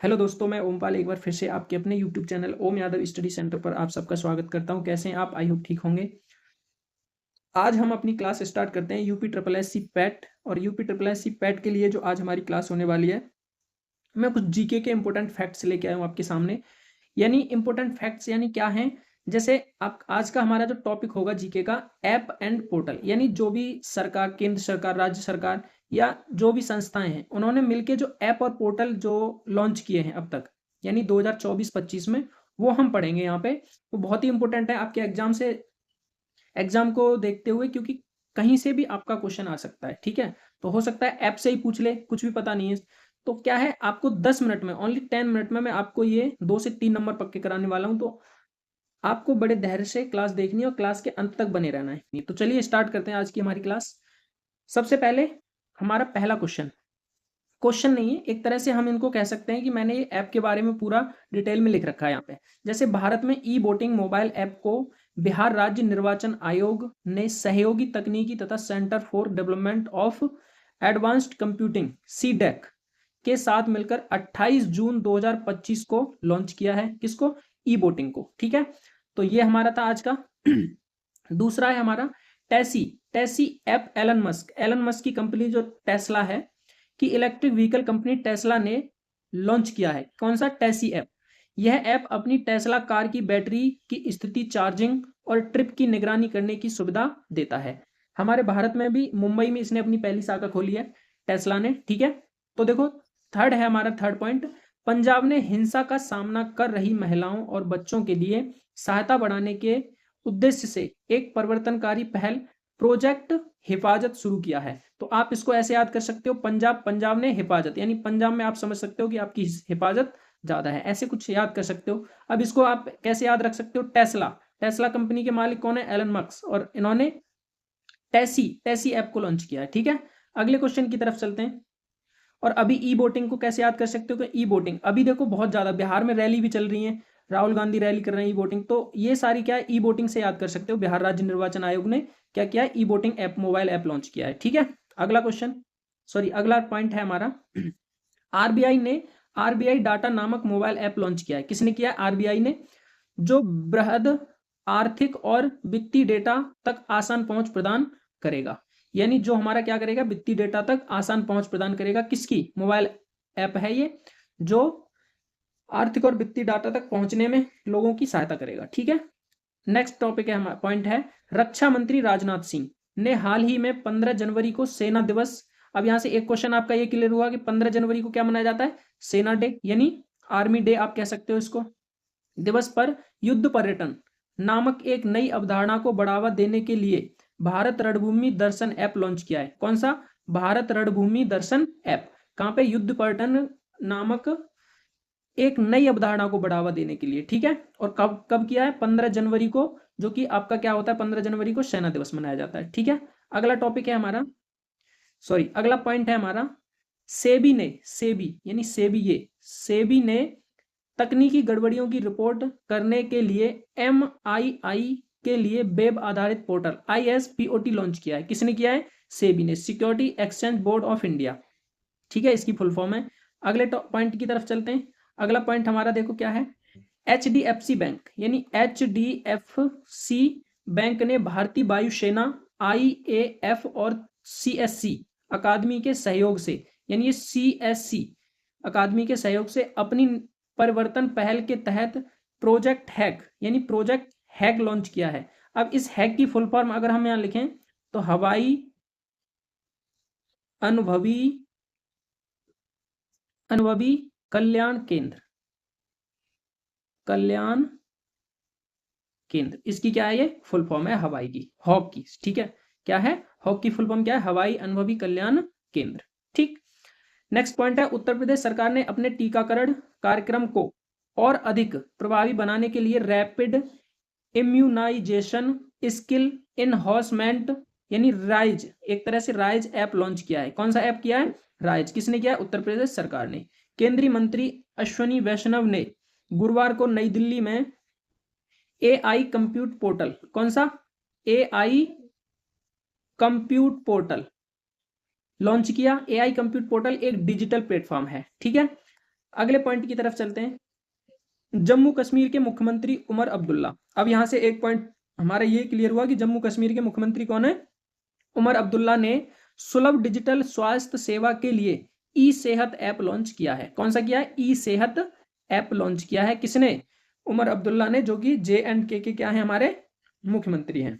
Hello दोस्तों, मैं ओमपाल एक बार फिर से आपके अपने यूट्यूब चैनल ओम यादव स्टडी सेंटर पर आप सबका स्वागत करता हूं। कैसे हैं आप? आई होप ठीक होंगे। आज हम अपनी क्लास स्टार्ट करते हैं UP triple S C PET. और UP triple S C PET के लिए जो आज हमारी क्लास होने वाली है, मैं कुछ जीके के इंपॉर्टेंट फैक्ट्स लेके आया हूँ आपके सामने। यानी इंपॉर्टेंट फैक्ट्स यानी क्या हैं? जैसे आप आज का हमारा जो टॉपिक होगा जीके का, ऐप एंड पोर्टल। यानी जो भी सरकार, केंद्र सरकार, राज्य सरकार या जो भी संस्थाएं हैं, उन्होंने मिलके जो ऐप और पोर्टल जो लॉन्च किए हैं अब तक, यानी 2024-25 में, वो हम पढ़ेंगे यहाँ पे। वो बहुत ही इंपॉर्टेंट है आपके एग्जाम को देखते हुए, क्योंकि कहीं से भी आपका क्वेश्चन आ सकता है। ठीक है, तो हो सकता है ऐप से ही पूछ ले, कुछ भी पता नहीं है। तो क्या है, आपको 10 मिनट में, ओनली 10 मिनट में मैं आपको ये 2 से 3 नंबर पक्के कराने वाला हूँ। तो आपको बड़े धैर्य से क्लास देखनी है और क्लास के अंत तक बने रहना है। तो चलिए स्टार्ट करते हैं आज की हमारी क्लास। सबसे पहले हमारा पहला क्वेश्चन, क्वेश्चन नहीं है, एक तरह से हम इनको कह सकते हैं कि मैंने ये ऐप के बारे में पूरा डिटेल में लिख रखा है यहाँ पे। जैसे भारत में ई वोटिंग मोबाइल ऐप को बिहार राज्य निर्वाचन आयोग ने सहयोगी तकनीकी तथा centre for development of advanced computing CDAC के साथ मिलकर 28 जून 2025 को लॉन्च किया है। किसको? ई वोटिंग को। ठीक है, तो ये हमारा था आज का। दूसरा है हमारा Tessie. Tessie app Elon Musk की कंपनी जो टेस्ला है, कि इलेक्ट्रिक व्हीकल कंपनी टेस्ला ने लॉन्च किया है। कौन सा? Tessie app. यह ऐप अपनी टेस्ला कार की बैटरी की स्थिति, चार्जिंग और ट्रिप की निगरानी करने की सुविधा देता है। हमारे भारत में भी मुंबई में इसने अपनी पहली शाखा खोली है, टेस्ला ने। ठीक है, तो देखो, थर्ड है हमारा, थर्ड पॉइंट, पंजाब ने हिंसा का सामना कर रही महिलाओं और बच्चों के लिए सहायता बढ़ाने के उद्देश्य से एक परिवर्तनकारी पहल प्रोजेक्ट हिफाजत शुरू किया है। तो आप इसको ऐसे याद कर सकते हो, पंजाब ने हिफाजत, यानी पंजाब में आप समझ सकते हो कि आपकी हिफाजत ज्यादा है, ऐसे कुछ याद कर सकते हो। अब इसको आप कैसे याद रख सकते हो? टेस्ला, टेस्ला कंपनी के मालिक कौन है? एलन मस्क, और इन्होंने टेसी टेसी ऐप को लॉन्च किया है। ठीक है, अगले क्वेश्चन की तरफ चलते हैं। और अभी ई वोटिंग को कैसे याद कर सकते हो? कि ई वोटिंग अभी देखो बहुत ज्यादा बिहार में रैली भी चल रही है, राहुल गांधी रैली कर रहे हैं ई वोटिंग। तो ये सारी क्या है, ई वोटिंग से याद कर सकते हो। बिहार राज्य निर्वाचन आयोग ने क्या किया है? E voting app, mobile app launch किया है। ठीक है, अगला क्वेश्चन, सॉरी अगला पॉइंट है हमारा, आरबीआई ने आरबीआई डाटा नामक मोबाइल ऐप लॉन्च किया है। किसने किया है? आरबीआई ने, जो बृहद आर्थिक और वित्तीय डेटा तक आसान पहुंच प्रदान करेगा। यानी जो हमारा क्या करेगा? वित्तीय डेटा तक आसान पहुंच प्रदान करेगा। किसकी? मोबाइल ऐप है ये, जो आर्थिक और वित्तीय डाटा तक पहुंचने में लोगों की सहायता करेगा। ठीक है, नेक्स्ट टॉपिक है हमारा, पॉइंट है, रक्षा मंत्री राजनाथ सिंह ने हाल ही में 15 जनवरी को सेना दिवस। अब यहां से एक क्वेश्चन आपका ये क्लियर हुआ कि 15 जनवरी को क्या मनाया जाता है? सेना डे, यानी आर्मी डे आप कह सकते हो इसको। दिवस पर युद्ध पर्यटन नामक एक नई अवधारणा को बढ़ावा देने के लिए भारत रणभूमि दर्शन ऐप लॉन्च किया है। कौन सा? भारत रणभूमि दर्शन ऐप। कहां पे? युद्ध पर्यटन नामक एक नई अवधारणा को बढ़ावा देने के लिए। ठीक है, और कब कब किया है? 15 जनवरी को, जो कि आपका क्या होता है? 15 जनवरी को सेना दिवस मनाया जाता है। ठीक है, अगला टॉपिक है हमारा, सॉरी अगला पॉइंट है हमारा, सेबी ने तकनीकी गड़बड़ियों की रिपोर्ट करने के लिए एमआईआई के लिए वेब आधारित पोर्टल आईएसपीओटी लॉन्च किया है। किसने किया है? सेबी ने, security exchange board of India. ठीक है, इसकी फुल फॉर्म है। अगले पॉइंट की तरफ चलते हैं। अगला पॉइंट हमारा देखो क्या है, एचडीएफसी बैंक, यानी एचडीएफसी बैंक ने भारतीय वायुसेना, आईएएफ और सीएससी अकादमी के सहयोग से, यानी ये सीएससी अकादमी के सहयोग से अपनी परिवर्तन पहल के तहत प्रोजेक्ट हैक, यानी प्रोजेक्ट हैक लॉन्च किया है। अब इस हैक की फुल फॉर्म अगर हम यहां लिखें तो हवाई अनुभवी अनुभवी कल्याण केंद्र, कल्याण केंद्र, इसकी क्या है? ये फुल फॉर्म है हवाई की, हॉक की। ठीक है, क्या है? हॉक की फुल फॉर्म क्या है? हवाई अनुभवी कल्याण केंद्र। ठीक, नेक्स्ट पॉइंट है, उत्तर प्रदेश सरकार ने अपने टीकाकरण कार्यक्रम को और अधिक प्रभावी बनाने के लिए रैपिड इम्यूनाइजेशन स्किल इनहॉर्समेंट, यानी राइज, एक तरह से राइज ऐप लॉन्च किया है। कौन सा ऐप किया है? राइज। किसने किया है? उत्तर प्रदेश सरकार ने। केंद्रीय मंत्री अश्वनी वैष्णव ने गुरुवार को नई दिल्ली में एआई कंप्यूट पोर्टल, कौन सा? एआई कंप्यूट पोर्टल लॉन्च किया। एआई कंप्यूट पोर्टल एक डिजिटल प्लेटफॉर्म है। ठीक है, अगले पॉइंट की तरफ चलते हैं। जम्मू कश्मीर के मुख्यमंत्री उमर अब्दुल्ला। अब यहां से एक पॉइंट हमारा ये क्लियर हुआ कि जम्मू कश्मीर के मुख्यमंत्री कौन है? उमर अब्दुल्ला ने सुलभ डिजिटल स्वास्थ्य सेवा के लिए ई सेहत ऐप लॉन्च किया है। कौन सा किया है? ई सेहत ऐप लॉन्च किया है। किसने? उमर अब्दुल्ला ने, जो कि JNK के क्या है, हमारे मुख्यमंत्री हैं।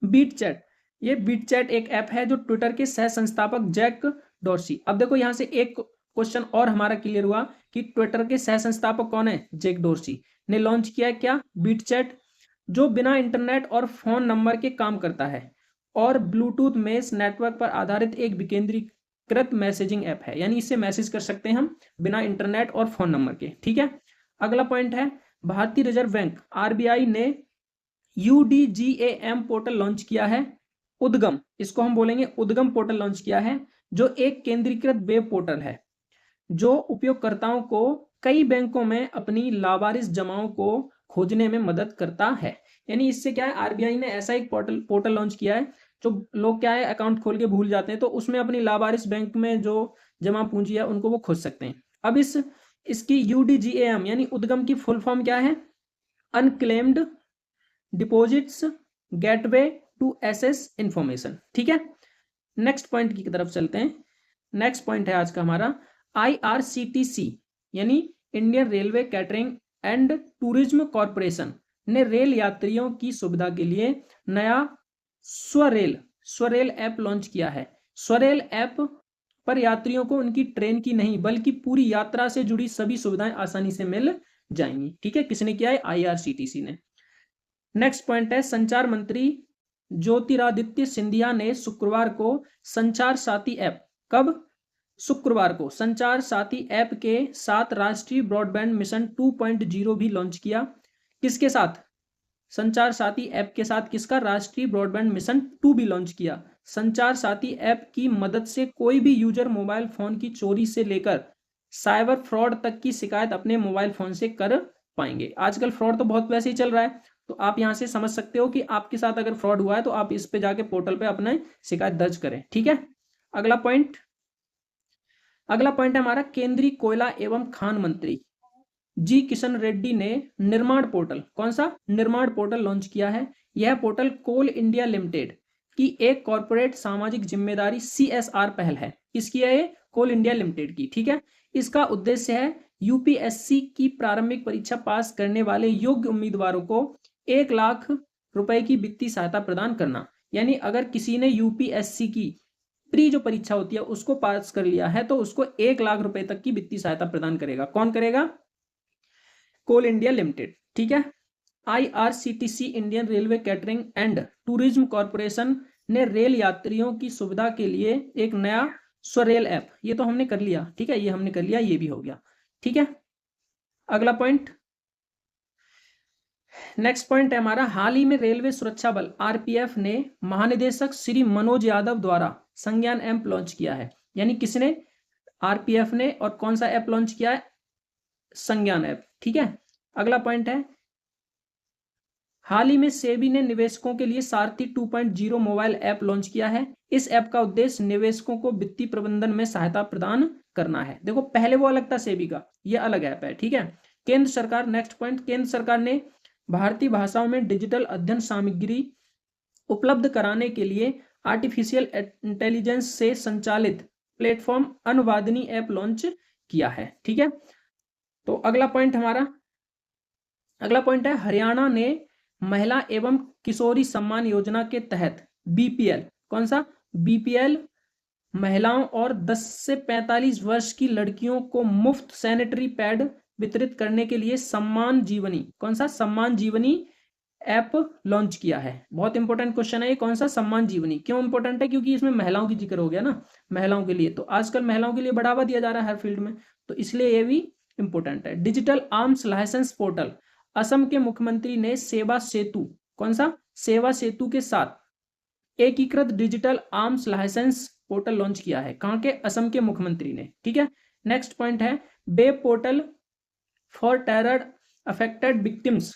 बीट चैट, ये बीट चैट एक ऐप है जो ट्विटर के सह संस्थापक जैक डॉर्सी। अब देखो यहां से एक क्वेश्चन और हमारा क्लियर हुआ कि ट्विटर के सह संस्थापक कौन है? जैक डॉर्सी ने लॉन्च किया है क्या? बीट चैट, जो बिना इंटरनेट और फोन नंबर के काम करता है और ब्लूटूथ मेश नेटवर्क पर आधारित एक विकेंद्रीकृत मैसेजिंग ऐप है। यानी इससे मैसेज कर सकते हैं हम बिना इंटरनेट और फोन नंबर के। ठीक है, अगला पॉइंट है, भारतीय रिजर्व बैंक RBI ने UDGAM पोर्टल लॉन्च किया है। उद्गम, इसको हम बोलेंगे उद्गम पोर्टल लॉन्च किया है, जो एक केंद्रीकृत वेब पोर्टल है जो उपयोगकर्ताओं को कई बैंकों में अपनी लावारिस जमाओं को खोजने में मदद करता है। यानी इससे क्या है, RBI ने ऐसा एक पोर्टल लॉन्च किया है जो लोग क्या है अकाउंट खोल के भूल जाते हैं, तो उसमें अपनी लावारिस बैंक में जो जमा पूंजी है उनको वो खोज सकते हैं। अब इसकी UDGAM यानी उद्गम की फुल फॉर्म क्या है? Unclaimed deposits gateway to access information. ठीक है, नेक्स्ट पॉइंट की तरफ चलते हैं। नेक्स्ट पॉइंट है आज का हमारा, IRCTC यानी Indian railway catering and tourism corporation ने रेल यात्रियों की सुविधा के लिए नया स्वरेल ऐप लॉन्च किया है। स्वरेल ऐप पर यात्रियों को उनकी ट्रेन की नहीं बल्कि पूरी यात्रा से जुड़ी सभी सुविधाएं आसानी से मिल जाएंगी। ठीक है, किसने किया है? IRCTC ने। नेक्स्ट पॉइंट है, संचार मंत्री ज्योतिरादित्य सिंधिया ने शुक्रवार को संचार साथी ऐप, कब? शुक्रवार को संचार साथी ऐप के साथ राष्ट्रीय ब्रॉडबैंड मिशन 2.0 भी लॉन्च किया। किसके साथ? संचार साथी ऐप के साथ किसका? राष्ट्रीय ब्रॉडबैंड मिशन 2 भी लॉन्च किया। संचार साथी ऐप की मदद से कोई भी यूजर मोबाइल फोन की चोरी से लेकर साइबर फ्रॉड तक की शिकायत अपने मोबाइल फोन से कर पाएंगे। आजकल फ्रॉड तो बहुत वैसे ही चल रहा है, तो आप यहां से समझ सकते हो कि आपके साथ अगर फ्रॉड हुआ है तो आप इस पे जाके पोर्टल पे अपने शिकायत दर्ज करें। ठीक है, अगला पॉइंट है हमारा, केंद्रीय कोयला एवं खान मंत्री जी किशन रेड्डी ने निर्माण पोर्टल, कौन सा? निर्माण पोर्टल लॉन्च किया है। यह पोर्टल कोल इंडिया लिमिटेड की एक कॉर्पोरेट सामाजिक जिम्मेदारी CSR पहल है। किसकी है ये? कोल इंडिया लिमिटेड की। ठीक है, इसका उद्देश्य है UPSC की प्रारंभिक परीक्षा पास करने वाले योग्य उम्मीदवारों को 1 लाख रुपए की वित्तीय सहायता प्रदान करना। यानी अगर किसी ने UPSC की प्री जो परीक्षा होती है उसको पास कर लिया है तो उसको 1 लाख रुपए तक की वित्तीय सहायता प्रदान करेगा। कौन करेगा? कोल इंडिया लिमिटेड। ठीक है, IRCTC Indian railway catering and tourism corporation ने रेल यात्रियों की सुविधा के लिए एक नया स्वरेल ऐप, ये तो हमने कर लिया। ठीक है, ये हमने कर लिया, ये भी हो गया। ठीक है, अगला पॉइंट, नेक्स्ट पॉइंट है हमारा, हाल ही में रेलवे सुरक्षा बल RPF ने महानिदेशक श्री मनोज यादव द्वारा संज्ञान ऐप लॉन्च किया है। यानी किसने? RPF ने। और कौन सा ऐप लॉन्च किया है? संज्ञान ऐप। ठीक है, अगला पॉइंट है, हाल ही में सेबी ने निवेशकों के लिए सारथी 2.0 मोबाइल ऐप लॉन्च किया है। इस ऐप का उद्देश्य निवेशकों को वित्तीय प्रबंधन में सहायता प्रदान करना है। देखो पहले वो अलग था सेबी का, ये अलग ऐप है। ठीक है, केंद्र सरकार, नेक्स्ट पॉइंट, केंद्र सरकार ने भारतीय भाषाओं में डिजिटल अध्ययन सामग्री उपलब्ध कराने के लिए आर्टिफिशियल इंटेलिजेंस से संचालित प्लेटफॉर्म अनुवादिनी ऐप लॉन्च किया है। ठीक है, तो अगला पॉइंट है, हरियाणा ने महिला एवं किशोरी सम्मान योजना के तहत BPL, कौन सा? BPL महिलाओं और 10 से 45 वर्ष की लड़कियों को मुफ्त सैनिटरी पैड वितरित करने के लिए सम्मान जीवनी, कौन सा? सम्मान जीवनी ऐप लॉन्च किया है। बहुत इंपॉर्टेंट क्वेश्चन है ये, कौन सा? सम्मान जीवनी। क्यों इंपॉर्टेंट है? क्योंकि इसमें महिलाओं की जिक्र हो गया ना, महिलाओं के लिए, तो आजकल महिलाओं के लिए बढ़ावा दिया जा रहा है हर फील्ड में, तो इसलिए ये भी इंपॉर्टेंट है। Digital arms licence portal, Assam के मुख्यमंत्री ने सेवा सेतु, कौन सा? सेवा सेतु के साथ एकीकृत digital arms licence portal launch किया है। कहां के? असम के मुख्यमंत्री ने। ठीक है, नेक्स्ट पॉइंट है, web portal for terror affected victims,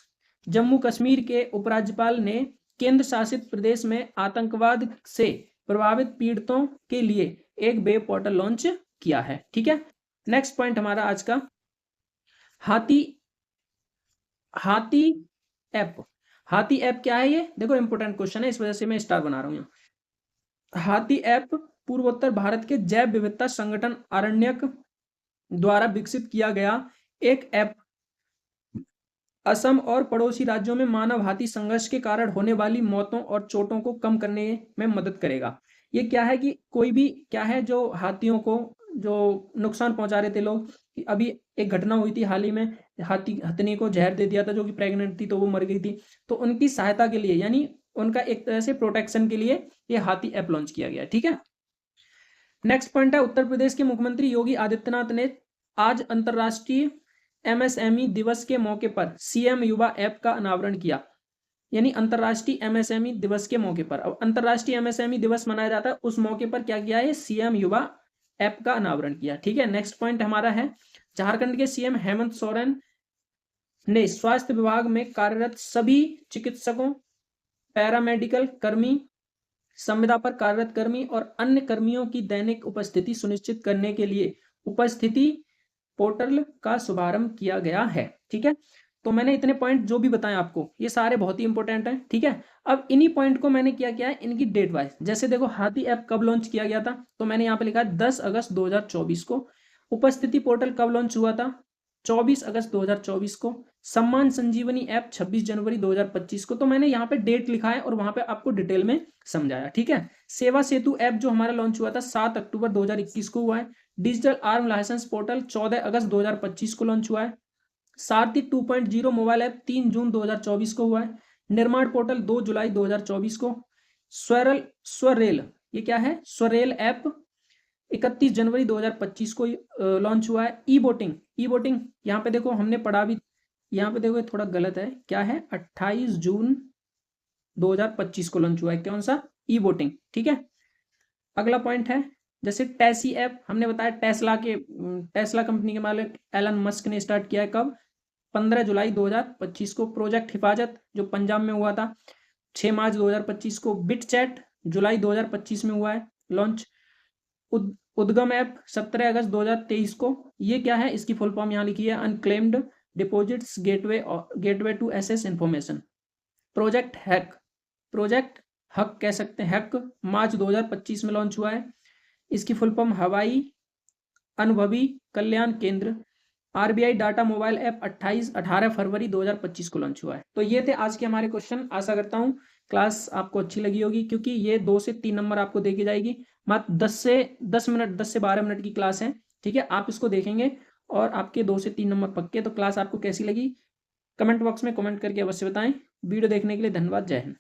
Jammu Kashmir के उपराज्यपाल ने केंद्र शासित प्रदेश में आतंकवाद से प्रभावित पीड़ितों के लिए एक वेब पोर्टल लॉन्च किया है। ठीक है, नेक्स्ट पॉइंट हमारा आज का, हाथी हाथी ऐप, हाथी ऐप क्या है ये? देखो इंपॉर्टेंट क्वेश्चन है, इस वजह से मैं स्टार बना रहा हूँ यहाँ। हाथी ऐप पूर्वोत्तर भारत के जैव विविधता संगठन अरण्यक द्वारा विकसित किया गया एक ऐप असम और पड़ोसी राज्यों में मानव हाथी संघर्ष के कारण होने वाली मौतों और चोटों को कम करने में मदद करेगा। ये क्या है कि कोई भी क्या है जो हाथियों को जो नुकसान पहुंचा रहे थे लोग, कि अभी एक घटना हुई थी हाल ही में, हथनी को जहर दे दिया था जो कि प्रेग्नेंट थी तो वो मर गई थी। तो उनकी सहायता के लिए यानी उनका एक तरह से प्रोटेक्शन के लिए ये हाथी ऐप लॉन्च किया गया। ठीक है, नेक्स्ट पॉइंट है उत्तर प्रदेश के मुख्यमंत्री योगी आदित्यनाथ ने आज अंतर्राष्ट्रीय एमएसएमई दिवस के मौके पर सीएम युवा ऐप का अनावरण किया। यानी अंतर्राष्ट्रीय एमएसएमई दिवस के मौके पर, अब अंतर्राष्ट्रीय एमएसएमई दिवस मनाया जाता है, उस मौके पर क्या किया है? सीएम युवा ऐप का अनावरण किया। ठीक है, नेक्स्ट पॉइंट हमारा है झारखंड के सीएम हेमंत सोरेन ने स्वास्थ्य विभाग में कार्यरत सभी चिकित्सकों, पैरामेडिकल कर्मी, संविदा पर कार्यरत कर्मी और अन्य कर्मियों की दैनिक उपस्थिति सुनिश्चित करने के लिए उपस्थिति पोर्टल का शुभारंभ किया गया है। ठीक है, तो मैंने इतने पॉइंट जो भी बताए आपको ये सारे बहुत ही इंपॉर्टेंट हैं। ठीक है, अब इन्हीं पॉइंट को मैंने क्या किया है, इनकी डेट वाइज, जैसे देखो हाथी ऐप कब लॉन्च किया गया था, तो मैंने यहाँ पे लिखा है 10 अगस्त 2024 को। उपस्थिति पोर्टल कब लॉन्च हुआ था? 24 अगस्त 2024 को। सम्मान संजीवनी ऐप 26 जनवरी 2025 को। तो मैंने यहाँ पे डेट लिखा है और वहां पे आपको डिटेल में समझाया। ठीक है, सेवा सेतु ऐप जो हमारा लॉन्च हुआ था 7 अक्टूबर 2021 को हुआ है। डिजिटल आर्म लाइसेंस पोर्टल 14 अगस्त 2025 को लॉन्च हुआ है। सारथी 2.0 मोबाइल ऐप 3 जून 2024 को हुआ है। निर्माण पोर्टल 2 जुलाई 2024 को। स्वरेल, ये क्या है? स्वरेल ऐप 31 जनवरी 2025 को लॉन्च हुआ है। ई वोटिंग यहाँ पे देखो हमने पढ़ा भी, यहाँ पे देखो ये थोड़ा गलत है, क्या है? 28 जून 2025 को लॉन्च हुआ है। कौन सा? E voting. ठीक है, अगला पॉइंट है जैसे टैसी ऐप, हमने बताया टेस्ला कंपनी के मालिक एलन मस्क ने स्टार्ट किया है। कब? 15 जुलाई 2025 को। प्रोजेक्ट हिफाजत जो पंजाब में हुआ था 6 मार्च 2025 को। बिट चैट जुलाई 2025 में हुआ है लॉन्च। उद्गम ऐप 17 अगस्त 2023 को। ये क्या है? इसकी फुल फॉर्म यहाँ लिखी है unclaimed deposits gateway to access information. Project Haq कह सकते हैं, हक मार्च 2025 में लॉन्च हुआ है। इसकी फुल फॉर्म हवाई अनुभवी कल्याण केंद्र। आरबीआई डाटा मोबाइल ऐप 18 फरवरी 2025 को लॉन्च हुआ है। तो ये थे आज के हमारे क्वेश्चन। आशा करता हूँ क्लास आपको अच्छी लगी होगी, क्योंकि ये 2 से 3 नंबर आपको देखी जाएगी। मात्र 10 से 12 मिनट की क्लास है। ठीक है, आप इसको देखेंगे और आपके 2 से 3 नंबर पक्के। तो क्लास आपको कैसी लगी कमेंट बॉक्स में कमेंट करके अवश्य बताएं। वीडियो देखने के लिए धन्यवाद। जय हिंद।